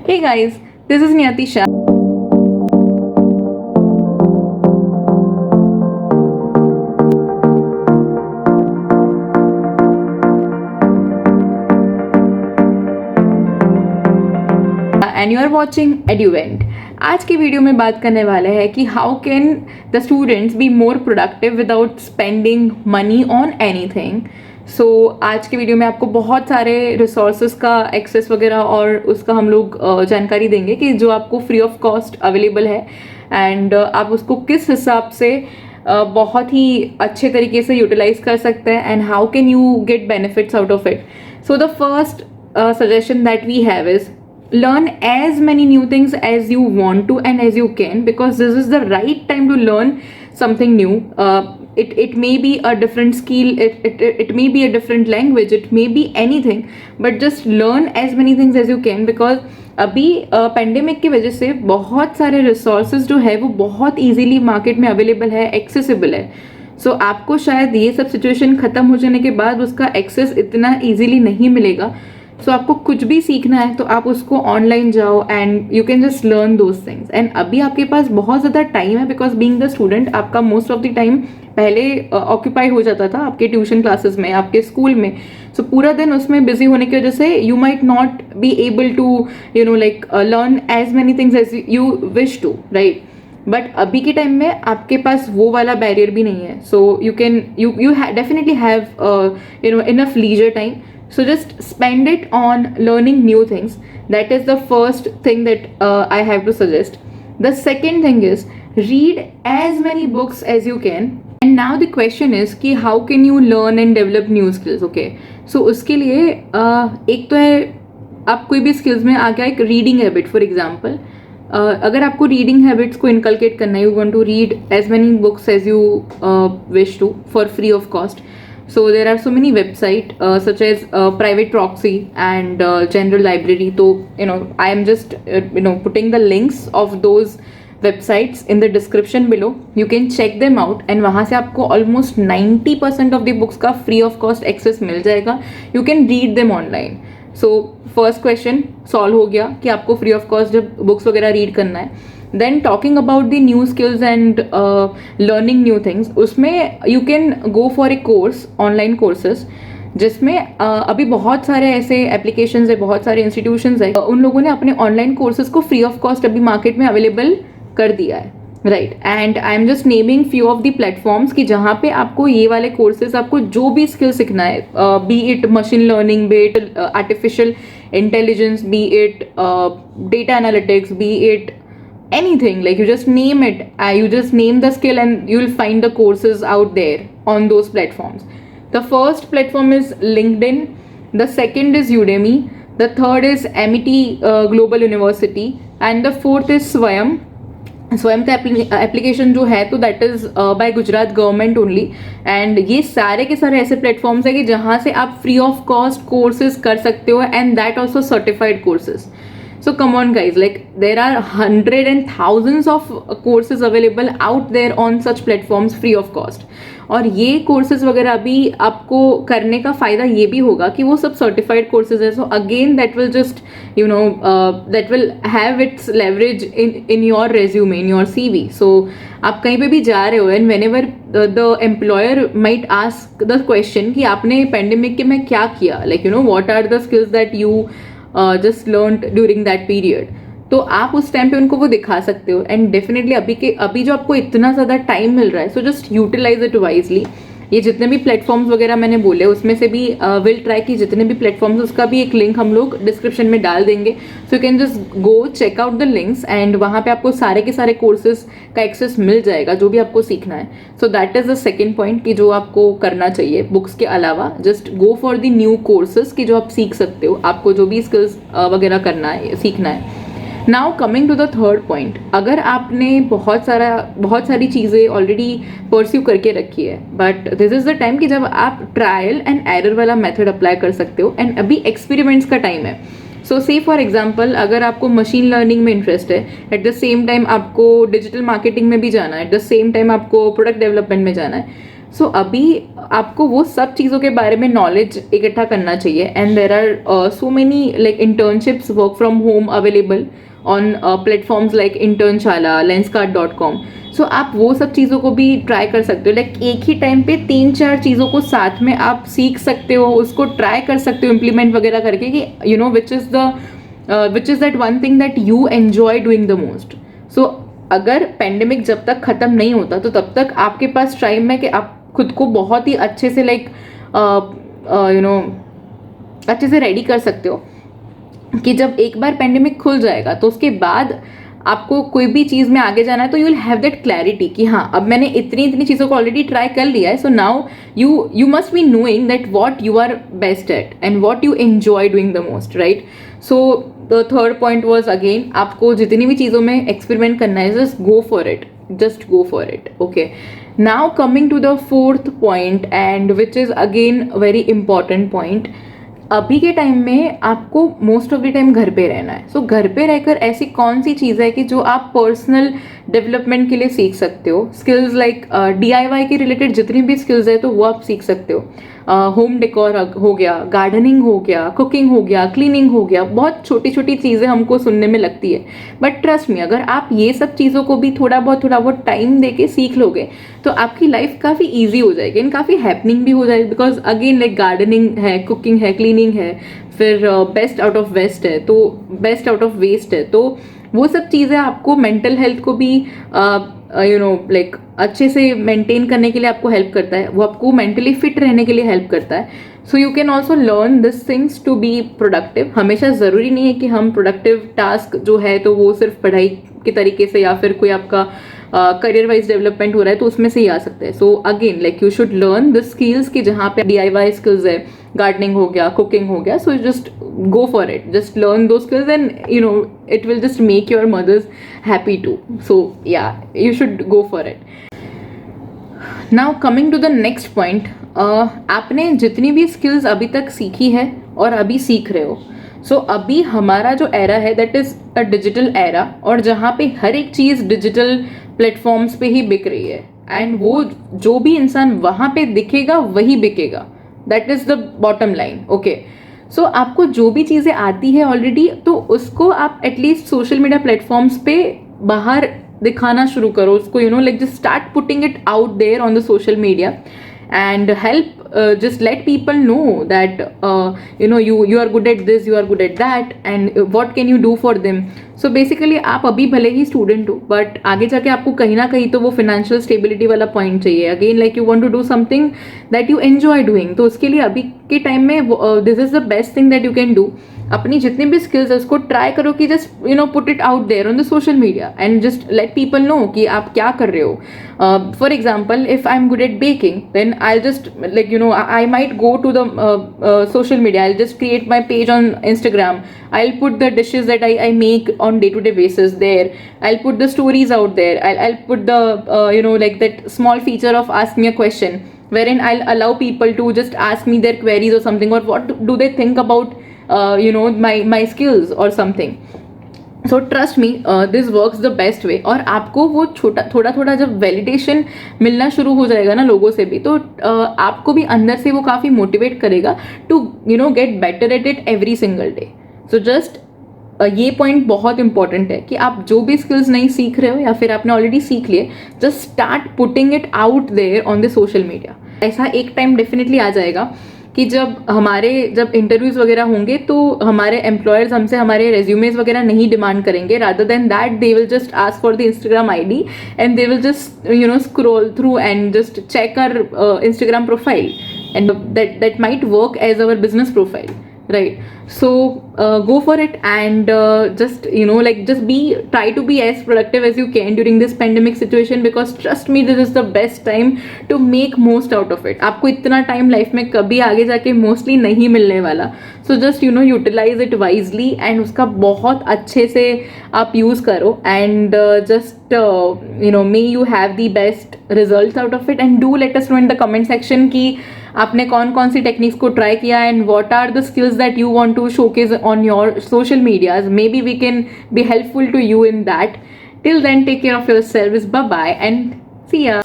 Hey guys, this is Niyati Shah. And you are watching EduVent. आज की video में बात करने वाले हैं कि how can the students be more productive without spending money on anything. So आज की वीडियो में आपको बहुत सारे रिसोर्सेज का एक्सेस वगैरह और उसका हम लोग जानकारी देंगे कि जो आपको फ्री ऑफ कॉस्ट अवेलेबल है एंड आप उसको किस हिसाब से बहुत ही अच्छे तरीके से यूटिलाइज कर सकते हैं and how can you get benefits out of it. So the first suggestion that we have is learn as many new things as you want to and as you can, because this is the right time to learn something new. It may be a different skill, it may be a different language, it may be anything, but just learn as many things as you can, because अभी pandemic की वजह से बहुत सारे resources जो है वो बहुत इजीली मार्केट में अवेलेबल है, एक्सेसिबल है. सो आपको शायद ये सब सिचुएशन खत्म हो जाने के बाद उसका एक्सेस इतना इजीली नहीं मिलेगा. सो आपको कुछ भी सीखना है तो आप उसको ऑनलाइन जाओ and you can just learn those things. And अभी आपके पास बहुत ज़्यादा टाइम है, बिकॉज बीइंग द स्टूडेंट आपका मोस्ट ऑफ द टाइम पहले ऑक्यूपाई हो जाता था आपके ट्यूशन क्लासेस में, आपके स्कूल में. सो पूरा दिन उसमें बिजी होने की वजह से you might not be able to learn as many things as you wish to, right. But अभी के टाइम में आपके पास वो वाला बैरियर भी नहीं है. So you can you definitely have enough leisure time. So just spend it on learning new things. That is the first thing that I have to suggest. The second thing is read as many books as you can. And now the question is कि how can you learn and develop new skills? Okay. So उसके लिए एक तो है आप कोई भी skills में आ गया एक reading habit, for example. अगर आपको रीडिंग हैबिट्स को इनकलकेट करना है, you want to read as many books as you wish to for free of cost. So there are so many websites such as Private Proxy and General Library. So I am just putting the links of those websites in the description below. You can check them out and वहाँ से आपको almost 90% of the books का free of cost access मिल जाएगा. You can read them online. So first question solve हो गया कि आपको free of cost जब books वगैरह read करना है. Then talking about the new skills and learning new things, उसमें you can go for a course, online courses, जिसमें अभी बहुत सारे ऐसे एप्लीकेशंस है, बहुत सारे इंस्टीट्यूशंस है, उन लोगों ने अपने ऑनलाइन कोर्सेज को फ्री ऑफ कॉस्ट अभी मार्केट में अवेलेबल कर दिया है, right. And I am just naming few of the platforms कि जहाँ पे आपको ये वाले कोर्सेज, आपको जो भी स्किल सीखना है, B it machine learning, B it artificial intelligence, B it data analytics, B it anything, like you just name it, you just name the skill and you'll find the courses out there on those platforms. The first platform is LinkedIn, the second is Udemy, the third is MIT Global University, and the fourth is Swayam. स्वयं का application जो है तो that is by Gujarat government only. And ये सारे के सारे ऐसे प्लेटफॉर्म्स है कि जहाँ से आप फ्री ऑफ कॉस्ट कोर्सेज कर सकते हो, and that also certified courses. So come on guys, like there are hundreds and thousands of courses available out there on such platforms free of cost. और ये courses वगैरह भी आपको करने का फ़ायदा ये भी होगा कि वो सब certified courses है. So again that will just that will have its leverage in your resume, in your CV. So आप कहीं पे भी जा रहे हो and whenever the employer might ask the question कि आपने pandemic के में क्या किया, like what are the skills that you just learned during that period, तो आप उस टाइम पे उनको वो दिखा सकते हो. एंड डेफिनेटली अभी जो आपको इतना ज़्यादा टाइम मिल रहा है, so just utilise it wisely. ये जितने भी प्लेटफॉर्म्स वगैरह मैंने बोले उसमें से भी विल ट्राई कि जितने भी प्लेटफॉर्म्स, उसका भी एक लिंक हम लोग डिस्क्रिप्शन में डाल देंगे. So you can just go check out the links and वहाँ पे आपको सारे के सारे कोर्सेज का एक्सेस मिल जाएगा जो भी आपको सीखना है. So that is the second point कि जो आपको करना चाहिए बुक्स के अलावा, just go for the new courses कि जो आप सीख सकते हो, आपको जो भी स्किल्स वगैरह करना है, सीखना है. Now coming to the third point, अगर आपने बहुत सारी चीज़ें ऑलरेडी परस्यू करके रखी है, but this is the time कि जब आप ट्रायल एंड एरर वाला मेथड अप्लाई कर सकते हो, एंड अभी एक्सपेरिमेंट्स का टाइम है. सो से फॉर एग्जाम्पल अगर आपको मशीन लर्निंग में इंटरेस्ट है, एट द सेम टाइम आपको डिजिटल मार्केटिंग में भी जाना है, एट द सेम टाइम आपको प्रोडक्ट डेवलपमेंट में जाना है, सो अभी आपको वो सब चीज़ों के बारे में नॉलेज इकट्ठा करना चाहिए, and there are so many like internships work from home available on platforms like Internshala, lenskart.com. So आप वो सब चीज़ों को भी ट्राई कर सकते हो, लाइक एक ही टाइम पे 3-4 चीज़ों को साथ में आप सीख सकते हो, उसको ट्राई कर सकते हो इम्प्लीमेंट वगैरह करके, कि you know which is that one thing that you enjoy doing the most. So अगर पेंडेमिक जब तक ख़त्म नहीं होता तो तब तक आपके पास टाइम है कि आप खुद को बहुत ही अच्छे से लाइक यू नो अच्छे से रेडी कर सकते हो, कि जब एक बार पेंडेमिक खुल जाएगा तो उसके बाद आपको कोई भी चीज़ में आगे जाना है तो you will have that clarity कि हाँ, अब मैंने इतनी चीज़ों को ऑलरेडी ट्राई कर लिया है. So now you must be knowing that what you are best at and what you enjoy doing the most, right. So the third point was again, आपको जितनी भी चीज़ों में एक्सपेरिमेंट करना है, just go for it, just go for it. Okay, now coming to the fourth point, and which is again very important point. अभी के time में आपको मोस्ट ऑफ द टाइम घर पे रहना है. सो घर पे रहकर ऐसी कौन सी चीज़ है कि जो आप पर्सनल डेवलपमेंट के लिए सीख सकते हो. स्किल्स लाइक DIY के रिलेटेड जितनी भी स्किल्स है तो वो आप सीख सकते हो. होम डेकोर हो गया, गार्डनिंग हो गया, कुकिंग हो गया, क्लीनिंग हो गया. बहुत छोटी छोटी चीज़ें हमको सुनने में लगती है, बट ट्रस्ट मी, अगर आप ये सब चीज़ों को भी थोड़ा बहुत टाइम दे के सीख लोगे तो आपकी लाइफ काफ़ी ईजी हो जाएगी एंड काफ़ी हैपनिंग भी हो जाएगी. बिकॉज अगेन लाइक गार्डनिंग है, कुकिंग है, क्लीनिंग है, फिर बेस्ट आउट ऑफ वेस्ट है, तो बेस्ट आउट ऑफ वेस्ट है. तो वो सब चीज़ें आपको मेंटल हेल्थ को भी यू नो लाइक अच्छे से मेंटेन करने के लिए आपको हेल्प करता है, वो आपको मेंटली फिट रहने के लिए हेल्प करता है. So you can also learn this things to be productive. हमेशा ज़रूरी नहीं है कि हम प्रोडक्टिव टास्क जो है तो वो सिर्फ पढ़ाई के तरीके से या फिर कोई आपका करियर वाइज डेवलपमेंट हो रहा है तो उसमें से ही आ सकता है. So again like you should learn the skills कि जहाँ पे DIY स्किल्स है, गार्डनिंग हो गया, कुकिंग हो गया. So just go for it, just learn those skills, and you know it will just make your mothers happy too. So yeah, you should go for it. Now coming to the next point, आपने जितनी भी skills अभी तक सीखी है और अभी सीख रहे हो, सो अभी हमारा जो एरा है that is a digital era, और जहाँ पे हर एक चीज़ डिजिटल प्लेटफॉर्म्स पे ही बिक रही है, एंड वो जो भी इंसान वहाँ पे दिखेगा वही बिकेगा. That is the bottom line. Okay, so आपको जो भी चीज़ें आती है ऑलरेडी तो उसको आप एटलीस्ट सोशल मीडिया प्लेटफॉर्म्स पे बाहर दिखाना शुरू करो उसको, you know like just start putting it out there on the social media and help just let people know that you know you are good at this, you are good at that, and what can you do for them. So basically आप अभी भले ही student हो but आगे जाके आपको कहीं ना कहीं तो वो फाइनेंशियल स्टेबिलिटी वाला पॉइंट चाहिए. Again like you want to do something that you enjoy doing, तो उसके लिए अभी के टाइम में this is the best thing that you can do. अपनी जितनी भी स्किल्स है उसको ट्राई करो कि just you know put it out there on the social media and just let people know कि आप क्या कर रहे हो. For example, if I am good at baking then I just like you know I might go to the social media. I'll just create my page on Instagram. I'll put the dishes that I make on day-to-day basis there. I'll put the stories out there. I'll put the you know like that small feature of ask me a question, wherein I'll allow people to just ask me their queries or something, or what do they think about you know my skills or something. So trust me, this works the best way. और आपको वो थोड़ा जब validation मिलना शुरू हो जाएगा ना लोगों से भी, तो आपको भी अंदर से वो काफ़ी मोटिवेट करेगा to you know get better at it every single day. So just ये पॉइंट बहुत इंपॉर्टेंट है कि आप जो भी स्किल्स नहीं सीख रहे हो या फिर आपने ऑलरेडी सीख लिए, just start putting it out there on the social media. ऐसा एक टाइम डेफिनेटली आ जाएगा कि जब इंटरव्यूज़ वगैरह होंगे तो हमारे एम्प्लॉयर्स हमसे हमारे रेज्यूमेज वगैरह नहीं डिमांड करेंगे. Rather than that they will just ask for the Instagram ID and they will just you know scroll through and just check our Instagram profile, and that might work as our business profile, right? So go for it and just you know like just try to be as productive as you can during this pandemic situation, because trust me, this is the best time to make most out of it. आपको इतना time life में कभी आगे जाके mostly नहीं मिलने वाला. So just you know utilise it wisely and उसका बहुत अच्छे से आप यूज़ करो, and just you know may you have the best result out of it. And do let us know in the comment section कि आपने कौन कौन सी टेक्निक्स को ट्राई किया and what are the skills that you want to showcase on your social medias. Maybe we can be helpful to you in that. Till then, take care of yourselves. Bye bye and see ya.